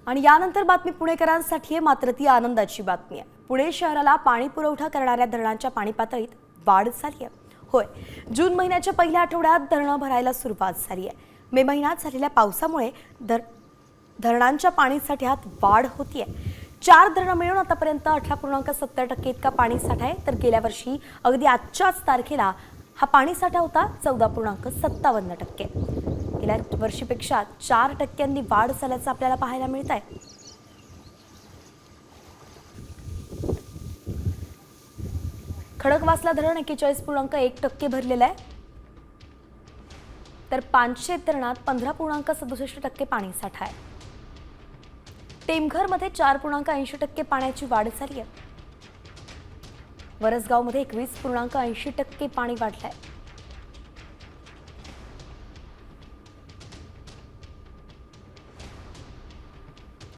आणि यानंतर बातमी पुणेकरांसाठी आहे, मात्र ती आनंदाची बातमी आहे। पुणे शहराला पाणी पुरवठा करणाऱ्या धरणांच्या पाणी पातळीत वाढ झाली आहे। होय, जून महिन्याच्या पहिल्या आठवड्यात धरणं भरायला सुरुवात झाली आहे। मे महिन्यात झालेल्या पावसामुळे धरणांच्या पाणीसाठ्यात वाढ होतीये। 4 धरणं मिळून आतापर्यंत 18.70% इतका पाणीसाठा आहे, तर गेल्या वर्षी अगदी आजच्याच तारखेला हा पाणीसाठा होता 14.57%। गेल्या वर्षीपेक्षा 4% वाढ झाल्याचं आपल्याला पाहायला मिळत आहे। खडकवासला धरण 41.1% भरलेलं आहे, तर पानशेत धरणात 15.67% पाणीसाठा आहे। टेमघरमध्ये 4.80% पाण्याची वाढ झाली आहे। वरसगावमध्ये 21.80% पाणी वाढलंय।